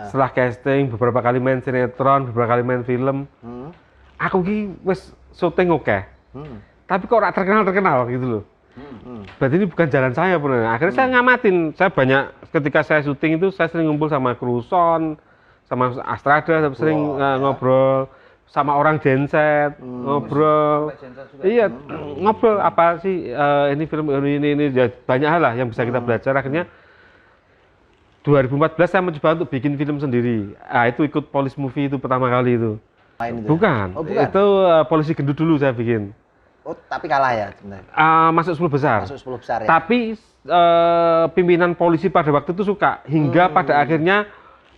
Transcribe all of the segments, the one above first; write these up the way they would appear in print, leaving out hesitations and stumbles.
Setelah casting, beberapa kali main sinetron, beberapa kali main film. Aku ki wis syuting oke. Tapi kok ora terkenal gitu loh. Berarti ini bukan jalan saya bener. Akhirnya saya ngamatin. Saya banyak ketika saya syuting itu saya sering ngumpul sama kru sound, sama Astrada, sering ngobrol sama orang genset, ngobrol. Iya, ngobrol apa sih ini film ini ya, banyak hal lah yang bisa kita belajar. Akhirnya 2014 saya mencoba untuk bikin film sendiri. Itu ikut Police Movie itu pertama kali itu. Bukan. Oh, bukan. Itu Polisi Gendut dulu saya bikin. Oh, tapi kalah ya sebenarnya. Masuk 10 besar. Masuk 10 besar ya. Tapi pimpinan polisi pada waktu itu suka hingga pada akhirnya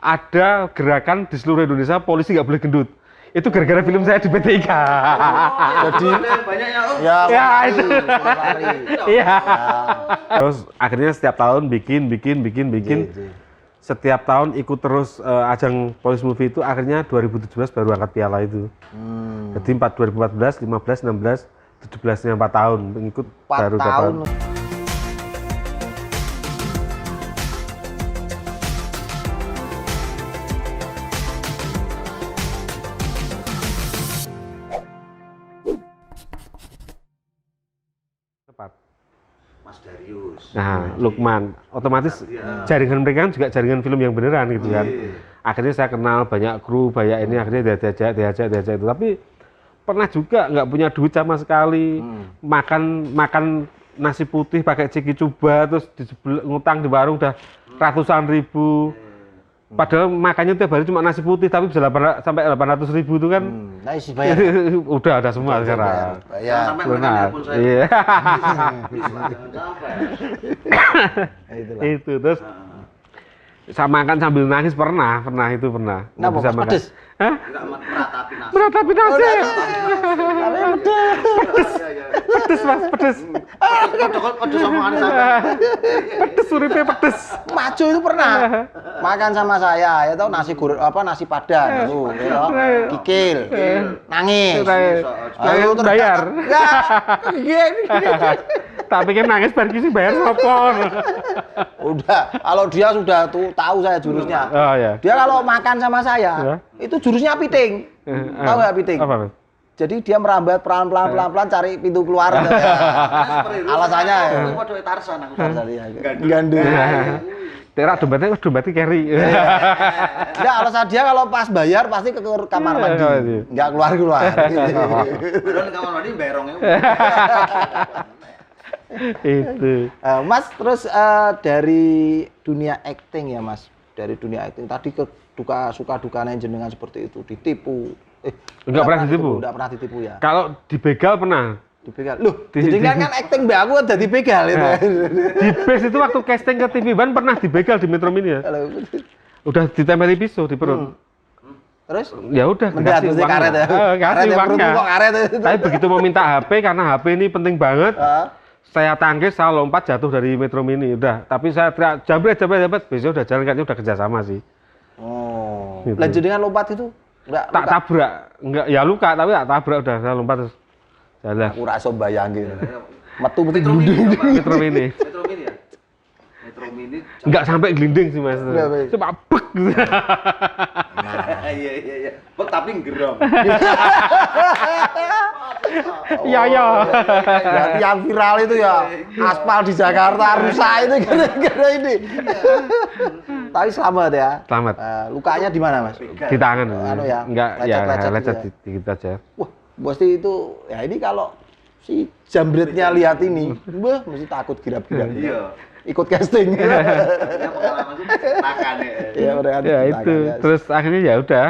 ada gerakan di seluruh Indonesia polisi nggak boleh gendut. Itu gara-gara film saya di PT IKA. Jadi banyaknya Ya, itu. lari. Iya. Terus akhirnya setiap tahun bikin. Setiap tahun ikut terus ajang Police Movie itu, akhirnya 2017 baru angkat piala itu. Jadi 2014, 15, 16, 17-nya 4 tahun mengikut 4 baru tahun. dapat. Mas Darius. Nah, Lukman, otomatis jaringan mereka kan juga jaringan film yang beneran gitu kan. Akhirnya saya kenal banyak kru, banyak ini, akhirnya diajak itu. Tapi pernah juga nggak punya duit sama sekali, makan nasi putih pakai ciki coba, terus ngutang di warung udah ratusan ribu. Padahal makannya tiap hari cuma nasi putih, tapi bisa sampai 800 ribu itu kan. Nah, isi bayar. Udah ada semua sekarang. Bayar. Sampai Benar. makan pun saya. Iya. Sampai. Itu terus sama makan sambil nangis pernah. Nggak Kenapa, bisa Mas? makan. Pedes? Hah? Enggak meratapi nasi. Meratapi nasi. Iya. Pedes mas, pedes. Pedes omongan sampai. Pedes, uripe pedes. Maco itu pernah makan sama saya, ya tahu nasi goreng nasi padang, tuh, ya toh, kikil, nangis, Nangis bayar. Gini. Tapi kan nangis pergi sih bayar sopor. Udah, kalau dia sudah tahu saya jurusnya. Oh ya. Dia kalau makan sama saya, itu jurusnya piting. Tahu nggak piting? Apa mas? Jadi dia merambat pelan-pelan cari pintu keluar. Alasannya ya. Aku padha Tarsan aku. Gandul. Terak dompetnya carry. Enggak, alasan dia kalau pas bayar pasti ke kamar mandi. Enggak keluar. Padahal kamar mandi berongnya. Itu. Mas, terus dari dunia acting ya Mas, dari dunia acting tadi ke suka dukanya jenengan seperti itu, ditipu. Enggak pernah ditipu. Enggak pernah ditipu ya. Kalau dibegal pernah. Dibegal. Loh, jenengan kan acting mbak aku udah dibegal itu. Di base itu waktu casting ke TV One pernah dibegal di Metro Mini ya. Udah ditempeli pisau di perut. Terus? Ya udah Mendat mesti karet ya. Kasih uangnya. Kok karet. Tapi begitu mau minta HP karena HP ini penting banget. Saya tangkis, saya lompat jatuh dari Metro Mini udah. Tapi saya teriak jambret. Besok udah jalan kayaknya udah kerjasama sih. Oh. Gitu. Lanjut dengan lompat itu? Enggak. Tak tabrak, enggak ya luka tapi tak tabrak udah saya lompat terus jalan. Aku rasa bayangin. Metu Metro glunding. Metro Mini. Metro Mini ya? Metro Mini. Enggak sampai gelinding sih mas. Cuma bek gitu. Iya. Bek tapi gerong. Iya. Berarti yang viral itu ya aspal di Jakarta rusak itu gara-gara ini. Tapi selamat ya. Selamat. Lukanya di mana Mas? Di tangan. Anu ya, Enggak ya lecet gitu dikit aja. Wah, pasti itu ya ini kalau si jambretnya lihat ini, mesti takut girap-girap. Iya. Ikut casting. Ya pengalaman itu makan ya. Iya, mereka Ya itu. Terus akhirnya ya udah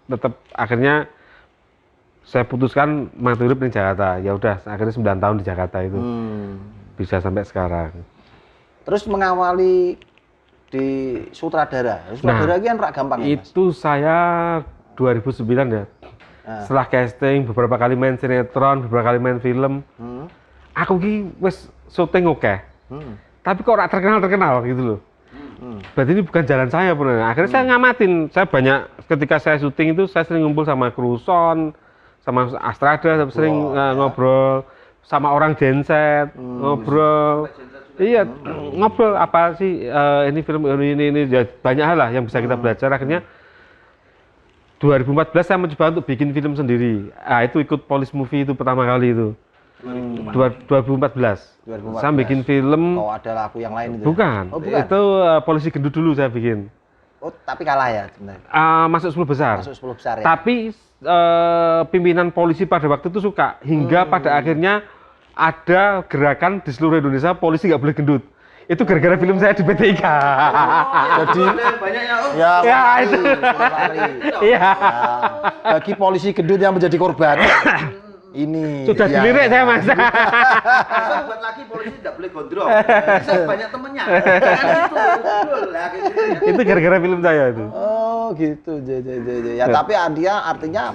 tetap akhirnya saya putuskan mati urip di Jakarta. Ya udah, akhirnya 9 tahun di Jakarta itu. Bisa sampai sekarang. Terus mengawali di sutradara. Sutradara kan rak gampang ya, Mas? Itu saya 2009 ya. Setelah casting, beberapa kali main sinetron, beberapa kali main film. Aku ki wis syuting oke. Tapi kok ora terkenal gitu loh. Berarti ini bukan jalan saya bener. Akhirnya saya ngamatin. Saya banyak ketika saya syuting itu saya sering ngumpul sama kru sound, sama Astrada, sering ngobrol sama orang genset, ngobrol. Iya, ngobrol apa sih ini film ini ya, banyak hal lah yang bisa kita belajar. Akhirnya 2014 saya mencoba untuk bikin film sendiri. Ah itu ikut Police Movie itu pertama kali itu. 2014. 2014. Saya bikin film. Oh, ada lagu yang lain itu. Bukan. Oh, bukan. Itu Polisi Gendut dulu saya bikin. Oh, tapi kalah ya sebenarnya. Masuk 10 besar. Masuk 10 besar ya. Tapi pimpinan polisi pada waktu itu suka hingga pada akhirnya ada gerakan di seluruh Indonesia polisi nggak boleh gendut. Itu gara-gara film saya di PT IKA. Jadi banyak ya. Oh. ya, Ya, lari, itu. lari. Iya. Nah, bagi polisi gendut yang menjadi korban. Ini Sudah ya, dilirik saya Mas. Besok buat lagi polisi tidak boleh gondrong. Saya banyak temennya. Kan itu betul lah kayak gitu. Itu gara-gara film saya itu. Oh gitu, ya. Tapi dia artinya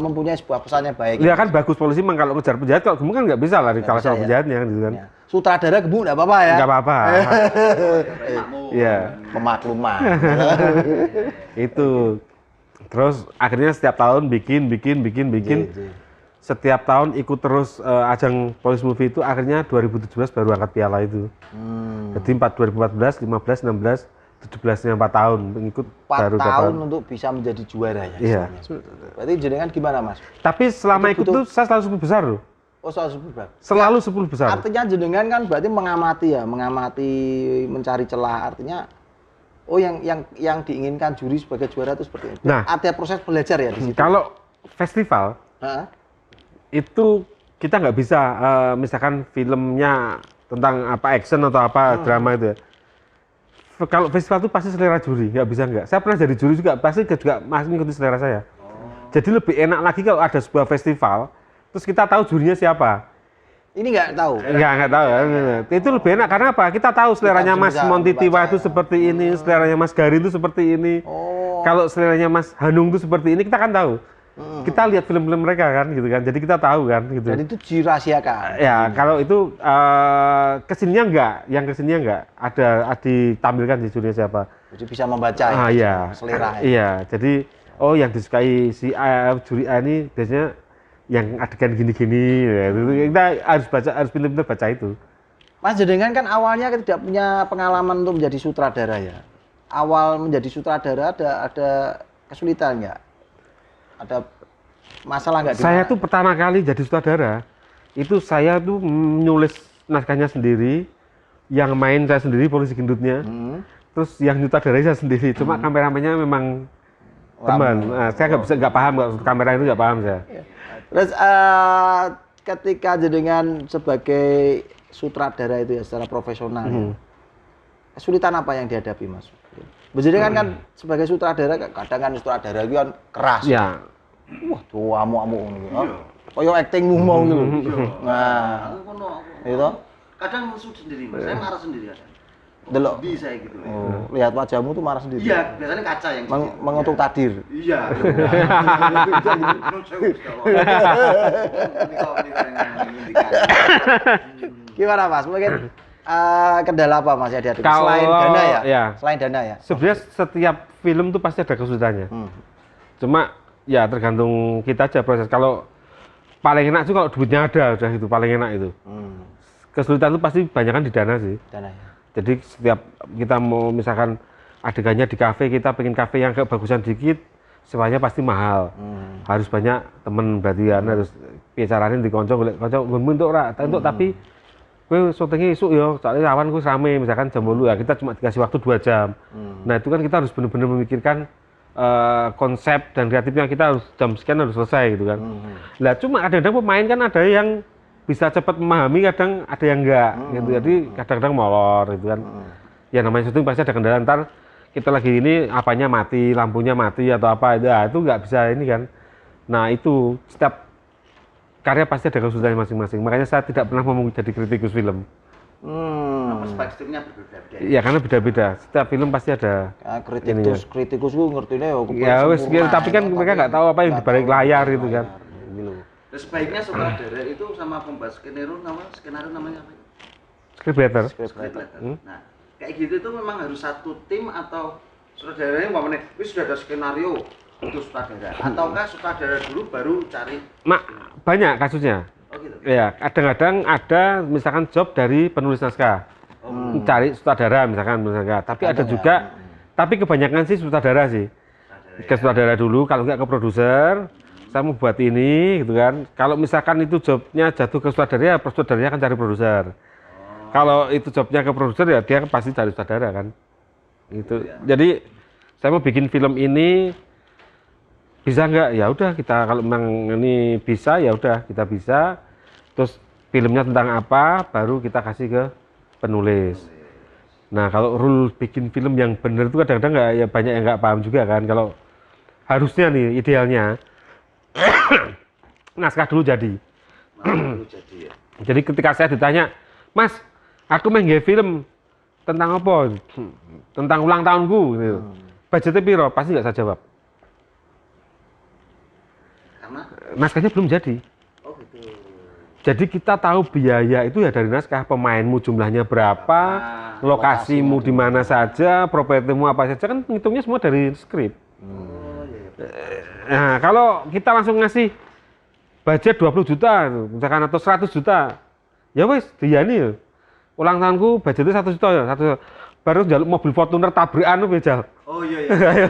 mempunyai sebuah pesan yang baik. Ya kan bagus polisi memang kalau ngejar penjahat, kalau gemuk kan nggak bisa lah kalah sama bisa, ya. penjahatnya kan gitu kan. Ya. Sutradara gemuk nggak apa-apa ya? Nggak apa-apa. Iya. Pemakluman. Itu. Terus akhirnya setiap tahun bikin. Iya. Setiap tahun ikut terus ajang Police Movie itu, akhirnya 2017 baru angkat piala itu. Jadi 2014, 15, 16, 17-nya 4 tahun ikut 4 baru tahun dapat. untuk bisa menjadi juara ya. Iya. Istilahnya. Berarti jenengan gimana Mas? Tapi selama Itu ikut tuh saya selalu 10 besar loh. Oh soal super. Selalu 10 besar. Artinya jenengan kan berarti mengamati ya, mencari celah. Artinya oh yang diinginkan juri sebagai juara itu seperti itu. Nah. Ada proses belajar ya di situ. Kalau festival Hah? itu kita nggak bisa misalkan filmnya tentang apa action atau apa drama itu ya. Kalau festival itu pasti selera juri, nggak bisa nggak. Saya pernah jadi juri juga, pasti juga masih mengikuti selera saya. Jadi lebih enak lagi kalau ada sebuah festival, terus kita tahu jurinya siapa. Ini nggak tahu. Nggak tahu. Itu lebih enak karena apa? Kita tahu seleranya Mas bisa Monty membaca Tiwa itu ya. seperti ini, seleranya Mas Garin itu seperti ini. Oh. Kalau seleranya Mas Hanung itu seperti ini, kita kan tahu. Kita lihat film-film mereka kan, gitu kan. Jadi kita tahu kan, gitu. Dan itu dirahasiakan. Ya, kalau itu kesininya enggak, yang kesininya enggak ada ditampilkan di jurinya siapa. Jadi bisa membaca Ah iya, selera. Ya. iya. Jadi oh yang disukai si A, juri A ini biasanya yang adegan gini-gini. Ya. Kita harus pintar-pintar baca itu. Mas jenengan kan awalnya tidak punya pengalaman untuk menjadi sutradara ya. Awal menjadi sutradara ada kesulitan nggak? Ada masalah nggak? Saya tuh pertama kali jadi sutradara, itu saya tuh menulis naskahnya sendiri, yang main saya sendiri, polisi gendutnya, terus yang nyutradarai saya sendiri. Cuma kameramennya memang teman. Nah, saya nggak paham, kamera itu nggak paham saya. Terus ketika jenengan sebagai sutradara itu ya secara profesional, ya, kesulitan apa yang dihadapi Mas? Jenengan kan sebagai sutradara, kadang kan sutradara itu kan keras. Ya. Wah, tuh amuk-amuk gitu. Kayak acting mau gitu. Nah, itu Kadang musuh sendiri, Mas. Saya marah sendiri kadang. delok. Bisa gitu. Oh, lihat wajahmu tuh marah sendiri. Iya, biasanya kaca yang Mengutuk takdir. Iya. Gimana Mas? Mungkin kendala apa Mas ya dihadapi? Kalau- Selain dana ya? ya. Selain dana ya? Sebenarnya setiap film tuh pasti ada kesulitannya. Cuma ya tergantung kita aja proses. Kalau paling enak tuh kalau duitnya ada, udah itu paling enak itu. Kesulitan itu pasti banyak kan di dana sih. Dana ya. Jadi setiap kita mau misalkan adegannya di kafe, kita pengen kafe yang kebagusan dikit, sewanya pasti mahal. Harus banyak temen berarti kan, harus bicaranya di konco, untuk tapi kowe syutingnya isuk ya, soalnya awan gue rame, misalkan jam 8 ya, kita cuma dikasih waktu 2 jam. Nah itu kan kita harus benar-benar memikirkan konsep dan kreatifnya, kita harus jam sekian harus selesai gitu kan. Lah cuma kadang-kadang pemain kan ada yang bisa cepat memahami, kadang ada yang enggak gitu. Jadi kadang-kadang molor gitu kan. Ya namanya syuting pasti ada kendala, ntar kita lagi ini apanya mati, lampunya mati atau apa, itu nggak bisa ini kan. Nah itu setiap karya pasti ada kesulitannya masing-masing. Makanya saya tidak pernah mau jadi kritikus film. Perspektifnya berbeda-beda. Ya karena beda-beda. Setiap film pasti ada. Kritikus gue ngertinya Ya wes, tapi kan mereka nggak tahu apa yang di balik layar gitu kan. Terus sebaiknya sutradara itu sama pembuat skenario namanya apa? Scriptwriter. Scriptwriter. Nah, kayak gitu itu memang harus satu tim atau sutradaranya umpamanya wis sudah ada skenario itu sutradara ataukah sutradara dulu baru cari Banyak kasusnya. oh gitu. Ya, kadang-kadang ada misalkan job dari penulis naskah. cari sutradara misalkan. Tapi ada juga, tapi kebanyakan sih sutradara sih. Ke sutradara dulu, kalau nggak ke produser, saya mau buat ini gitu kan. Kalau misalkan itu jobnya jatuh ke sutradara, ya sutradaranya akan cari produser. Kalau itu jobnya ke produser, ya dia pasti cari sutradara kan. Gitu. Jadi saya mau bikin film ini, bisa nggak? Ya udah kita, kalau memang ini bisa ya udah kita bisa. Terus filmnya tentang apa, baru kita kasih ke penulis. Nah kalau rule bikin film yang benar itu kadang-kadang nggak, ya banyak yang nggak paham juga kan. Kalau harusnya nih idealnya naskah dulu jadi. Ya. Jadi ketika saya ditanya, Mas, aku main film tentang apa? Tentang ulang tahunku. Gitu. Budgetnya piro? Pasti nggak saya jawab. Karena Naskahnya belum jadi. oh gitu. Jadi kita tahu biaya itu ya dari naskah, pemainmu jumlahnya berapa, lokasimu di mana saja, propertimu apa saja, kan ngitungnya semua dari skrip. Oh iya. Nah, kalau kita langsung ngasih budget 20 juta, misalkan atau 100 juta, ya wes, diani ya. Ulang tahunku budgetnya 1 juta ya, 1 juta. Baru jaluk mobil Fortuner tabrakan bejal. Oh iya iya. Iya,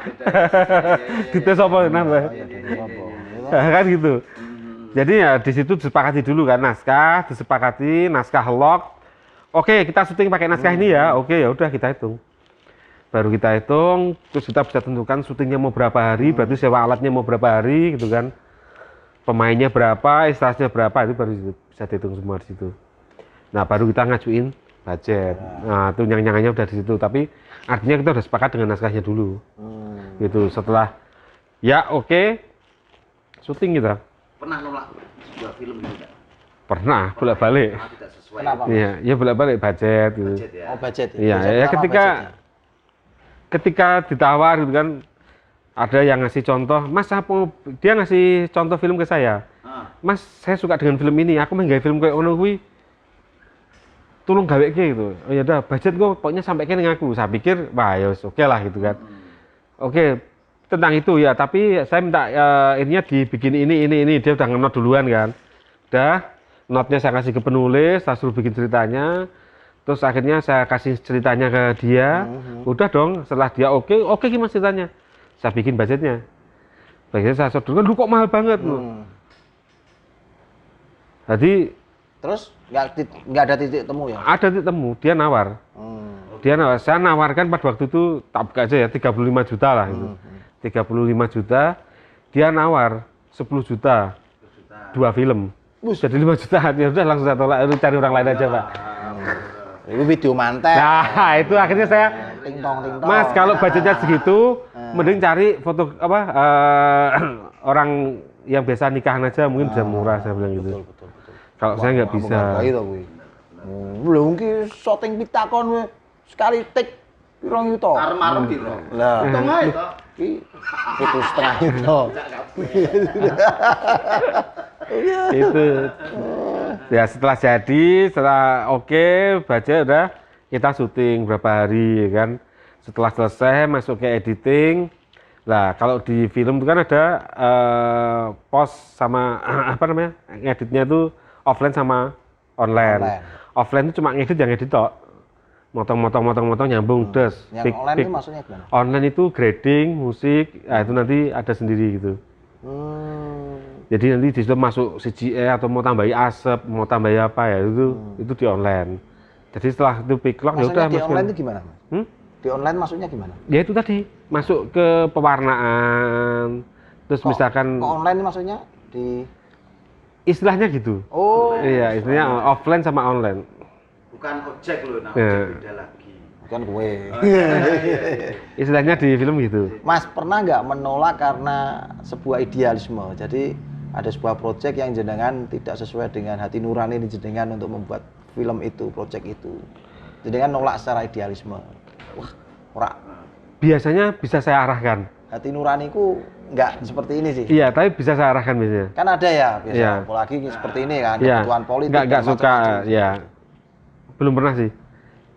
beda. Gitu sapa nambah. Kan gitu. Jadi ya di situ disepakati dulu kan, naskah, disepakati naskah log. Oke, kita syuting pakai naskah ini ya. Oke, ya udah kita hitung. Baru kita hitung, terus kita bisa tentukan syutingnya mau berapa hari, berarti sewa alatnya mau berapa hari gitu kan. Pemainnya berapa, ilustrasinya berapa, itu baru bisa dihitung semua di situ. Nah, baru kita ngajuin budget. Nah, itu nyang-nyangannya udah di situ, tapi artinya kita udah sepakat dengan naskahnya dulu. Gitu. Setelah ya oke, syuting kita. Pernah nolak sebuah film gitu enggak? Pernah bolak-balik. Karena tidak sesuai. Kenapa? Iya, ya bolak-balik budget gitu. Budget ya. Oh, budget. Iya, Budget ya berapa ketika budgetnya? ketika ditawar gitu kan, ada yang ngasih contoh, Mas apa dia ngasih contoh film ke saya. Ah. Mas, saya suka dengan film ini, aku main gawe film kayak ngono kuwi. Tolong gawe gitu. Oh ya udah, budget gua pokoknya sampai ke aku. Saya pikir, wah ya oke lah gitu kan. Oke, tentang itu ya, tapi saya minta ininya dibikin ini, dia udah nge-note duluan kan. Udah, note-nya saya kasih ke penulis, saya suruh bikin ceritanya. Terus akhirnya saya kasih ceritanya ke dia. Udah dong, setelah dia oke gimana ceritanya? Saya bikin budgetnya. Budgetnya saya sodorkan, lu kok mahal banget loh. Jadi Terus nggak ada titik temu ya? ada titik temu, dia nawar. Dia nawar, saya nawarkan pada waktu itu tak buka aja ya 35 juta lah itu. 35 juta, dia nawar 10 juta, 2 film. Jadi 5 juta, ya udah langsung saya tolak, cari orang lain aja Pak. Itu video mantek. Nah itu akhirnya saya, Ting tong. Mas kalau budgetnya segitu, mending cari foto apa orang yang biasa nikahan aja mungkin bisa murah, saya bilang gitu. Betul. Kalau saya nggak bisa. Itu kuwi. Belum ki syuting pitakon we sekali take pirang yuta. Arem-arem piro? Lah, Hitung ae to. ki 7,5 yuta. Itu ya setelah jadi, setelah oke budget udah, kita syuting berapa hari ya kan. Setelah selesai masuk ke editing. Nah kalau di film itu kan ada post sama apa namanya, ngeditnya itu offline sama online. Offline itu cuma ngedit yang ngedit tok, motong nyambung des. Yang online itu maksudnya gimana? Online itu grading musik, nah itu nanti ada sendiri gitu. Jadi nanti di situ masuk CGI atau mau tambahi asap, mau tambahi apa ya itu di online. Jadi setelah itu piklok ya udah di online itu gimana, Mas? Di online maksudnya gimana? Ya itu tadi masuk ke pewarnaan, terus misalkan online maksudnya di istilahnya gitu. Oh. Iya, istilahnya offline sama online. Bukan objek loh, nah Ya. objek beda lagi. Bukan gue. Istilahnya di film gitu. Mas pernah nggak menolak karena sebuah idealisme? Jadi ada sebuah proyek yang jenengan tidak sesuai dengan hati nurani jenengan untuk membuat film itu, proyek itu. Jenengan nolak secara idealisme. Wah, ora. Biasanya bisa saya arahkan. Hati nuraniku nggak seperti ini sih. Iya, tapi bisa saya arahkan biasanya. Kan ada ya biasa, Iya. apalagi seperti ini kan, Iya. kebutuhan politik. Nggak dan suka, macam-macam. ya. Belum pernah sih.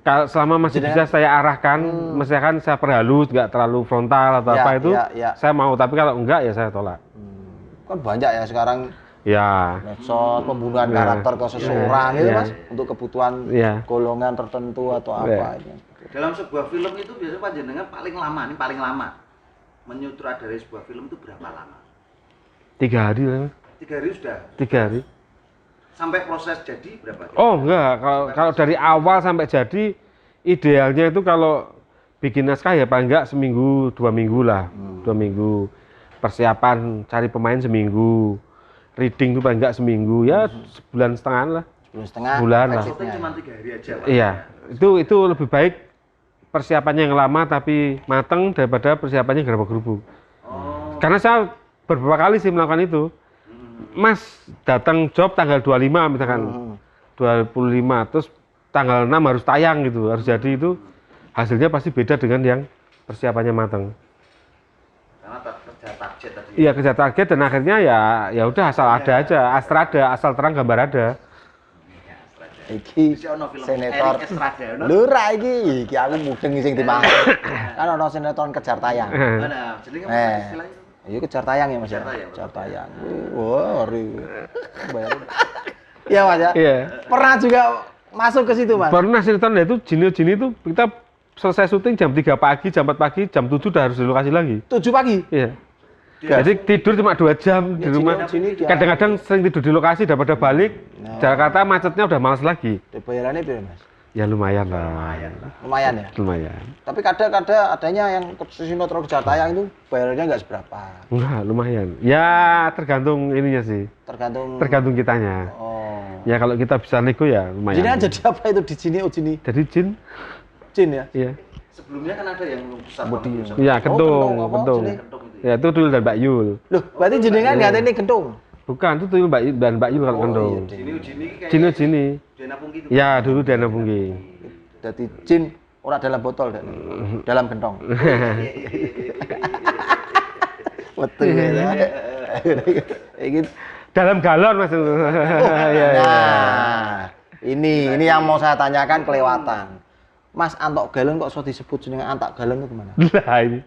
Kalau selama masih bisa saya arahkan, misalkan saya perhalus, nggak terlalu frontal atau Ya, apa itu, ya. saya mau. Tapi kalau enggak ya saya tolak. Kan banyak ya sekarang Ya. medsos, pembunuhan Nah. karakter ke seseorang gitu Iya. Mas, untuk kebutuhan Iya. golongan tertentu atau Iya. apa itu. Dalam sebuah film itu biasanya panjenengan paling lama menyutradarai sebuah film itu berapa lama? 3 hari lah. 3 hari sudah. 3 hari. Sampai proses jadi berapa? Oh enggak, kalau dari awal sampai jadi idealnya itu kalau bikin naskah ya paling enggak seminggu, 2 minggu lah. 2 minggu. Persiapan cari pemain seminggu. Reading itu paling enggak seminggu, ya sebulan setengah lah. Setengah Sebulan lah. Syuting cuma 3 hari aja, Pak. Iya, itu lebih baik persiapannya yang lama tapi mateng daripada persiapannya gerabak-gerubuk. Oh. Karena saya beberapa kali sih melakukan itu. Mas datang job tanggal 25 misalkan. 25 terus tanggal 6 harus tayang gitu, harus jadi itu hasilnya pasti beda dengan yang persiapannya mateng. Karena kerja target tadi. Iya, kerja target dan akhirnya ya udah asal ada aja, asal terang gambar ada. iki Bisa ono film sinetron. Eric Estrada, ono? Lho ra iki aku mudeng sing dimakan. Kan ono sinetron kejar tayang. Mana? Jenenge apa Eh. istilahnya? Iya kejar tayang ya Mas. Kejar tayang, Kejar tayang. Wah, ngeri. Bayar. Iya Mas ya. Iya. Pernah juga masuk ke situ Mas. Pernah sinetron itu Jini itu kita selesai syuting jam 3 pagi, jam 4 pagi, jam 7 udah harus di lokasi lagi. 7 pagi. Iya. Jadi tidur cuma 2 jam di Ya, rumah. Jini dia- Kadang-kadang sering tidur di lokasi daripada balik. Nah. Jakarta macetnya udah malas lagi. Bayarannya berapa Mas? Ya lumayan lah. Lumayan ya. Lumayan. Tapi kadang-kadang adanya yang sinetron kejar tayang itu bayarannya nggak seberapa. Enggak, lumayan. Ya tergantung ininya sih. Tergantung. Tergantung kitanya. Oh. Ya kalau kita bisa nego ya lumayan. Jadi kan jadi apa itu di sini? Oh sini. Jadi jin. Jin ya. Iya. Sebelumnya kan ada yang pusat Budi. pusat. Iya, kentung, kentung, apa kentung. jenis? Kentung itu. Ya itu Tuyul dan Mbak Yul. Loh, berarti jenengan nggak ada ini kentung. Bukan, itu Tuyul dan Mbak Yul kalau Oh, kentung. iya, Jini kayak Jini. Dena Pungki itu. Ya dulu Dana Punggi. Jadi jin ora dalam botol dan dalam gentong. Betul ya. Iki Dalam galon mas. Iya, iya. nah, ini yang mau saya tanyakan kelewatan. Mas Antok Galon kok so disebut jenenge Antak Galon itu gimana? Lah ini.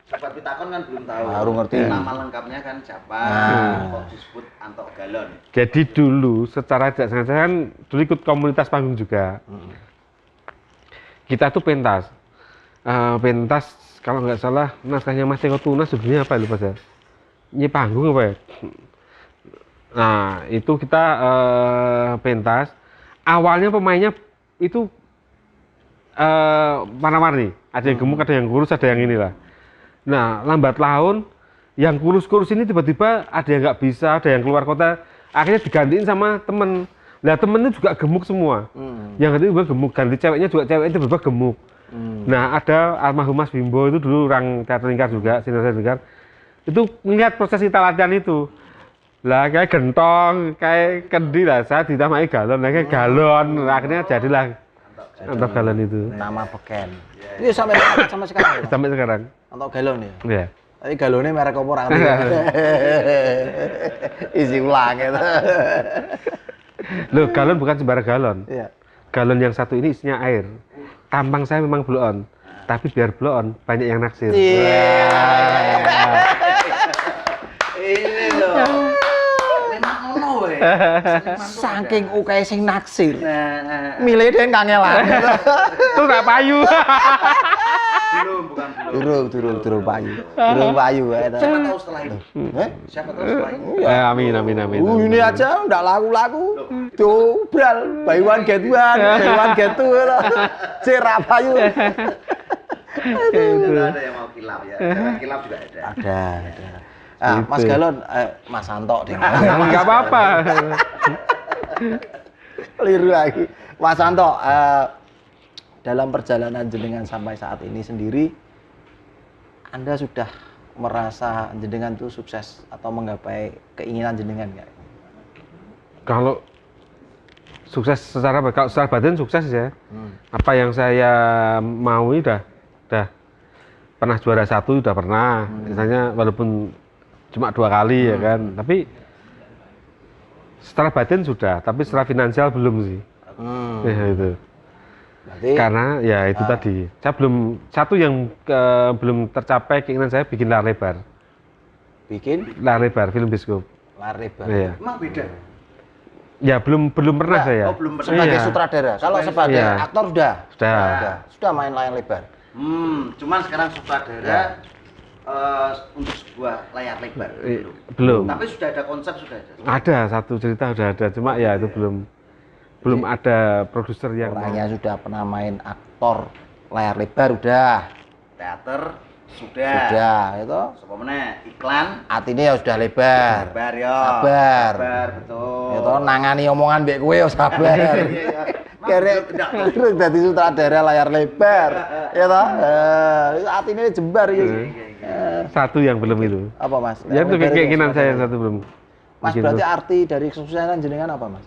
Sobat Pitakon kan belum tahu. Baru ngerti. Nama lengkapnya kan siapa? Nah. Kok disebut Antok Galon? Jadi dulu secara tidak sengaja kan dulu ikut komunitas panggung juga. Kita tuh pentas. Pentas kalau nggak salah naskahnya Mas Eko Tunas sebenarnya apa ya, lupa saya. Ini panggung apa ya? Nah itu kita pentas. Awalnya pemainnya itu warna-warni. Ada yang gemuk, ada yang kurus, ada yang inilah. Nah lambat laun yang kurus-kurus ini tiba-tiba ada yang nggak bisa, ada yang keluar kota. Akhirnya digantiin sama temen. Nah temennya juga gemuk semua. Yang itu juga gemuk, ganti ceweknya juga ceweknya tiba-tiba gemuk. Nah ada almarhum Mas Bimbo itu dulu orang teater lingkar juga, sinetron lingkar. Itu melihat proses kita latihan itu. Lah kayak gentong, kayak kendi lah, saya ditambahi galon, lah kayak galon. Akhirnya jadilah Antok Galon itu. Nama beken. Itu sampai sekarang. Ya, Mas? Sampai sekarang. Antok Galon ya. Ya. Tapi galonnya merek apa orang isi ulang gitu. Loh, galon bukan sembarang galon. Iya. Galon yang satu ini isinya air. Tampang saya memang blow on, tapi biar blow on banyak yang naksir. Ini loh. Memang ono weh. Saking ukay sing naksir. Nah, Milih den kangelan. Itu nggak payu. bukan belum. Durung payu. Durung payu ya. Siapa tahu setelah ini? Eh? Siapa tahu setelah ini? Amin, amin, amin. Ini aja ndak laku-laku. Dobral, buy one get one, buy one get two. Cerah payu. Ada yang mau kilap ya. Jangan kilap juga ada. Ada. Ah, Mas Gitu. Galon, Mas Antok deh. Nggak apa-apa. Keliru lagi. Mas Anto, dalam perjalanan jenengan sampai saat ini sendiri, Anda sudah merasa jenengan itu sukses atau menggapai keinginan jenengan nggak? Kalau sukses kalau secara batin sukses ya. Apa yang saya mau ini udah pernah juara 1 udah pernah. Misalnya walaupun cuma 2 kali ya kan. Tapi secara batin sudah, tapi secara finansial belum sih. Ya itu. Berarti Karena ya itu tadi. Saya belum satu yang belum tercapai keinginan saya bikin layar lebar. bikin Layar lebar film bioskop. layar lebar. Iya. Emang beda. Ya belum pernah Enggak, saya. oh, belum pernah. Sebagai Iya. sutradara. Kalau sebagai Iya. aktor sudah. Sudah. Sudah main layar lebar. Cuman sekarang sutradara Ya. untuk sebuah layar lebar Eh, belum. Tapi sudah ada konsep, sudah ada. Ada satu cerita udah ada, cuma ya itu belum ada produser yang mau. Orangnya sudah pernah main aktor layar lebar udah. Teater sudah. Sudah itu. Sapa meneh iklan Artinya ya sudah lebar. lebar ya. Sabar. Sabar, betul. Itu nangani omongan mbek kowe ya sabar. Iya. Kerek dadi sutradara layar lebar. Ya toh? Atine jembar iki. Satu yang belum itu. Apa Mas? Ya itu Layar lebar keinginan itu saya yang sutradara. satu belum. Mas bikin berarti itu. arti dari kesuksesan jenengan apa Mas?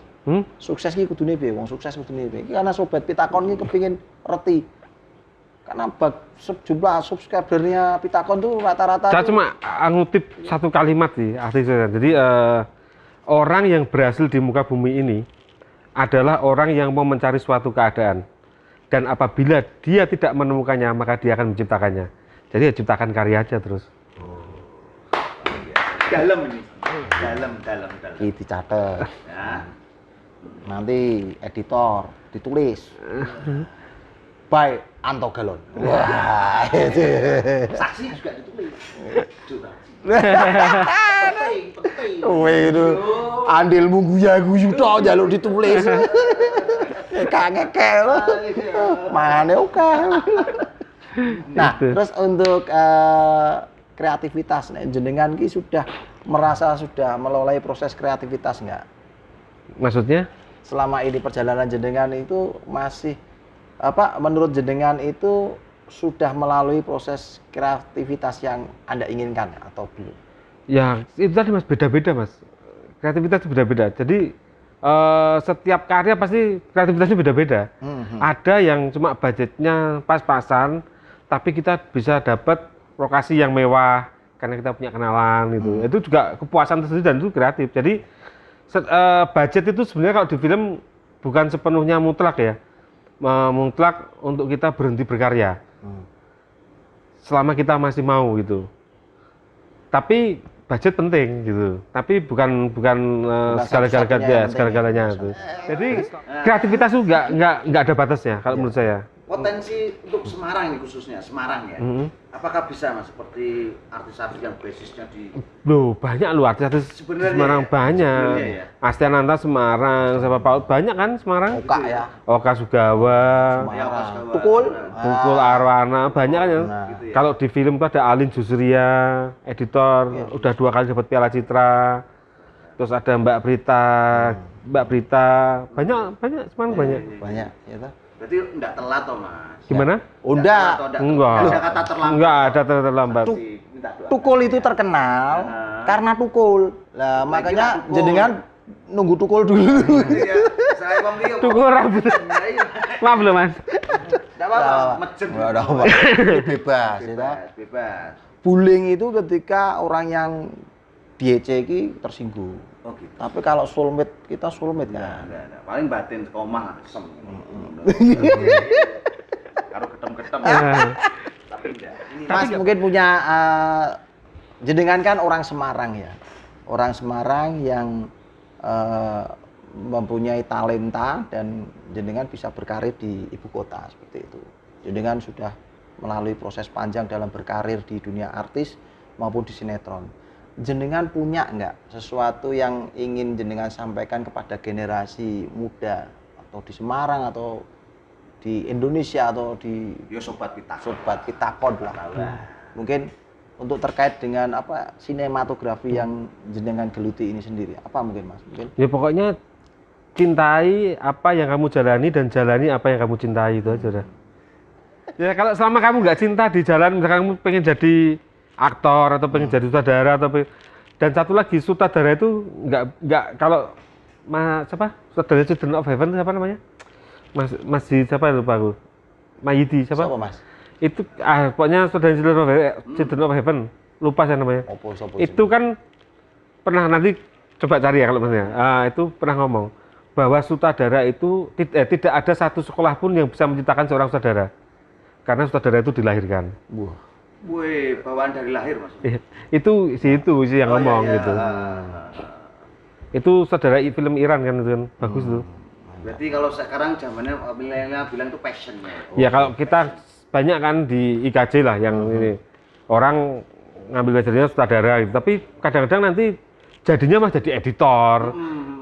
Sukses ki kudune piye? Wong sukses kudune piye? Iki karena sobat Pitakon ki kepingin reti. Karena jumlah subscribernya Pitakon tuh rata-rata Saya tuh- cuma ngutip satu kalimat sih arti saya. Jadi orang yang berhasil di muka bumi ini adalah orang yang mau mencari suatu keadaan. Dan apabila dia tidak menemukannya, maka dia akan menciptakannya. Jadi ya ciptakan karya aja terus. Dalam ini. Dalam. Iki dicatet. Ya. Nanti editor ditulis by Anto Galon. Wah, itu. Saksi juga ditulis. Juga. Penting. Kowe itu andilmu guyu tok njaluk ditulis. Kangekel. Mane oke. Nah, Gitu. terus untuk kreativitas nek jenengan ki sudah merasa sudah melolai proses kreativitas enggak? Maksudnya? Selama ini perjalanan jenengan itu masih apa menurut jenengan itu sudah melalui proses kreativitas yang Anda inginkan atau belum? Ya itu tadi Mas, beda-beda Mas. Kreativitas itu beda-beda. Jadi setiap karya pasti kreativitasnya beda-beda. Ada yang cuma budgetnya pas-pasan, tapi kita bisa dapat lokasi yang mewah karena kita punya kenalan gitu. Itu juga kepuasan tersendiri dan itu kreatif. Jadi budget itu sebenarnya kalau di film bukan sepenuhnya mutlak ya. Mutlak untuk kita berhenti berkarya. Selama kita masih mau gitu. Tapi budget penting gitu. Tapi bukan segala-galanya itu. Jadi kreativitas itu nggak ada batasnya kalau menurut saya. Potensi untuk Semarang ini khususnya, Semarang ya. Apakah bisa Mas seperti artis-artis yang basisnya di Loh, banyak loh artis Sebenarnya Semarang ya? banyak. Sebenarnya ya? Astiananta Semarang, siapa Paul banyak kan Semarang? Oka ya. Oka Sugawa, Ya, Mas Gawa. Tukul. Tukul Arwana, banyak kan ya. Gitu ya. Kalau di film tuh ada Alin Jusria, editor, udah 2 kali dapat Piala Citra. Terus ada Mbak Brita, banyak Semarang banyak. Banyak ya toh? Berarti enggak telat toh Mas. Gimana? Enggak. Enggak. Ada kata terlambat. Enggak ada terlambat. Minta doa. Tukul itu terkenal karena tukul. Lah makanya tukul. jenengan nunggu tukul dulu. Iya, saya Bang Rio. Tukul rambut. Iya. Maaf loh Mas. Enggak apa-apa, mejen. Enggak ada apa. Ini bebas ya toh? Bebas. Bullying itu ketika orang yang diece ki tersinggung. Oh gitu. Tapi kalau soulmate kita soulmate kan. Enggak. Paling batin sekomah kesem. Karo ketem-ketem. Tapi enggak. Ini Mas mungkin punya jenengan kan orang Semarang ya. Orang Semarang yang mempunyai talenta dan jenengan bisa berkarir di ibu kota seperti itu. Jenengan sudah melalui proses panjang dalam berkarir di dunia artis maupun di sinetron. Jenengan punya nggak sesuatu yang ingin jenengan sampaikan kepada generasi muda atau di Semarang atau di Indonesia atau di yo sobat Pitakon. sobat Pitakon lah. Mungkin untuk terkait dengan apa sinematografi yang jenengan geluti ini sendiri. Apa mungkin Mas? Mungkin Ya pokoknya cintai apa yang kamu jalani dan jalani apa yang kamu cintai itu aja udah. Ya kalau selama kamu nggak cinta di jalan, misalkan kamu pengen jadi aktor atau pengen jadi sutradara dan satu lagi sutradara itu nggak kalau siapa sutradara Children of Heaven siapa namanya Mas siapa lupa aku Mayidi siapa Mas? itu pokoknya sutradara Children of Heaven lupa saya namanya Opo sopo itu kan pernah nanti coba cari ya kalau maksudnya itu pernah ngomong bahwa sutradara itu tidak ada satu sekolah pun yang bisa menciptakan seorang sutradara karena sutradara itu dilahirkan. Wah. Wih, bawaan dari lahir Mas. Itu sih yang ngomong iya. gitu. Itu saudara film Iran kan itu kan, bagus tuh. Berarti kalau sekarang zamannya milenial bilang itu passion ya. Ya kalau kita banyak kan di IKJ lah yang ini orang ngambil belajarnya sutradara gitu. Tapi kadang-kadang nanti jadinya mah jadi editor,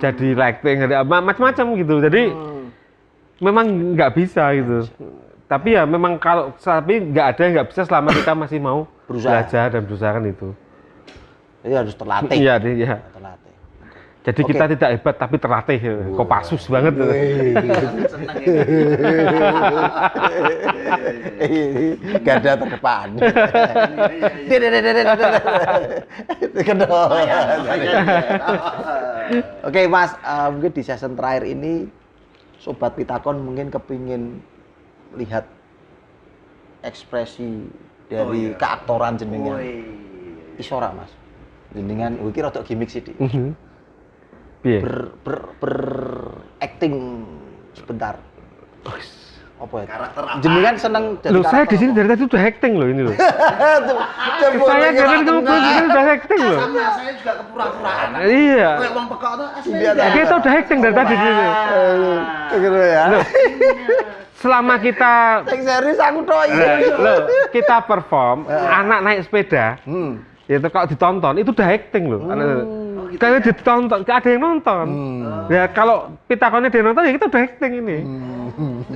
jadi lighting, macam-macam gitu. Jadi memang nggak bisa gitu. Tapi ya memang tapi nggak ada yang nggak bisa selama kita masih mau belajar dan berusaha kan itu. Jadi harus terlatih. Iya, iya. Terlatih. Jadi kita tidak hebat tapi terlatih. Kopassus banget. Seneng ya. Garda terdepan. Oke Mas, mungkin di season terakhir ini Sobat Pitakon mungkin kepingin lihat ekspresi dari keaktoran jenengan. Iso ora Mas? Jenengan iki rada gimmick sithik. Piye? Acting sebentar. Apa ya? Karakter apa? Jenengan seneng jadi Loh, saya di sini dari tadi udah acting loh ini loh. Saya dari tadi udah acting loh. Sama saya juga kepura-puraan. Iya. Kayak uang peka tuh asli. Kita udah acting dari tadi di sini. Gitu ya. Selama kita Yang serius aku toh loh, kita perform, anak naik sepeda, itu kalau ditonton itu udah acting loh. Kalau ditonton, ada yang nonton. Ya kalau Pitakonnya dia nonton ya kita udah acting ini.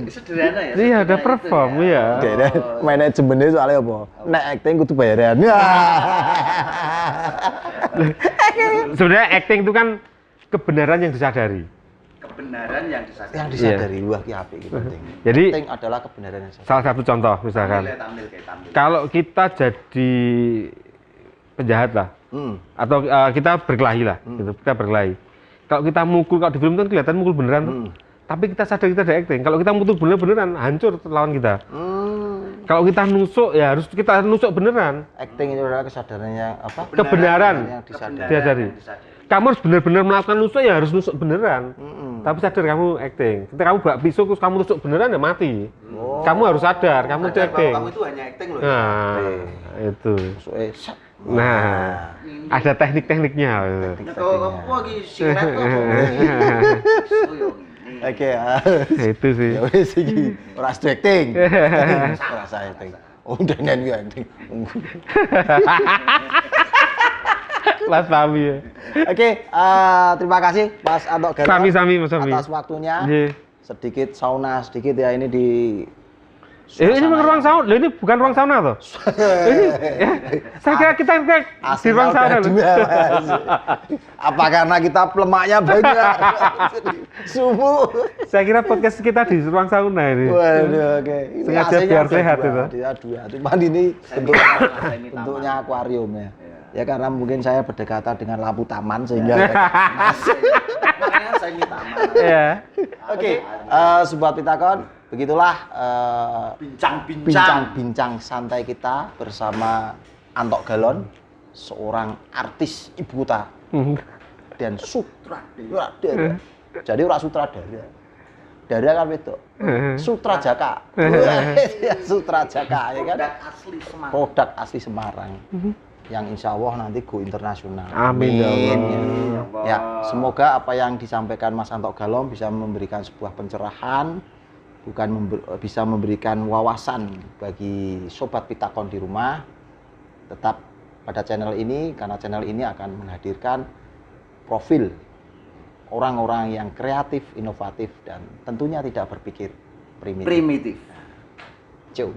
Sederhana ya. Iya, ada sederhana perform itu ya. Manajemennya soalnya apa? Nek acting kudu bayaran. Sebenarnya acting itu kan kebenaran yang disadari. Kebenaran yang disadari. Yang disadari wah ki apik iki penting. Jadi Acting adalah kebenaran yang disadari. salah satu contoh misalkan, Tampil kayak tampil. kalau kita jadi penjahat lah, atau kita berkelahi lah, gitu, kita berkelahi. Kalau kita mukul, kalau di film kan kelihatan mukul beneran tuh. Tapi kita sadar kita ada acting. Kalau kita mukul beneran hancur lawan kita. Kalau kita nusuk ya harus kita nusuk beneran. Acting itu adalah kesadaran yang apa? Kebenaran yang disadari. disadari. Kamu harus benar-benar melakukan nusuk ya harus nusuk beneran. Tapi sadar kamu acting. Ketika kamu bawa pisau terus kamu nusuk beneran ya mati. Kamu harus sadar kamu itu Sadar bahwa acting. kamu itu hanya acting loh. Nah, itu. Soe sak. Nah, ada teknik-tekniknya. Kalau apa lagi silet kok. Oke ya. Itu sih. Ya wis iki ora sedu acting. Ora saya acting. Oh, dengan gue acting. Mas Fami ya. Oke, terima kasih Mas Antok Galon Sami-sami Mas Fami. atas waktunya. Iya. Sedikit sauna sedikit ya ini di Ini bukan ruang sauna, loh, ini bukan ruang sauna toh. Ini ya, saya kira kita di ruang sauna loh. Apa karena kita lemaknya banyak? Sumuk. Saya kira podcast kita di ruang sauna ini. Waduh, oke. Ini Sengaja AC-nya biar ada sehat dua, itu. Dia dua. Cuman ini bentuknya akuarium ya. Ya karena mungkin saya berdekatan dengan lampu taman sehingga Makanya saya minta maaf. Iya. Oke, Sobat Pitakon, begitulah bincang-bincang santai kita bersama Antok Galon, seorang artis ibu kota dan sutradara. Jadi orang sutradara. Dara kan itu. Sutrajaka. Sutrajaka ya kan. Produk asli Semarang. Produk asli Semarang. Yang insya Allah nanti go internasional. Amin ya Allah. Ya, semoga apa yang disampaikan Mas Antok Galon bisa memberikan sebuah pencerahan, bisa memberikan wawasan bagi Sobat Pitakon di rumah. Tetap pada channel ini, karena channel ini akan menghadirkan profil orang-orang yang kreatif, inovatif, dan tentunya tidak berpikir primitif. Primitif. Ciao.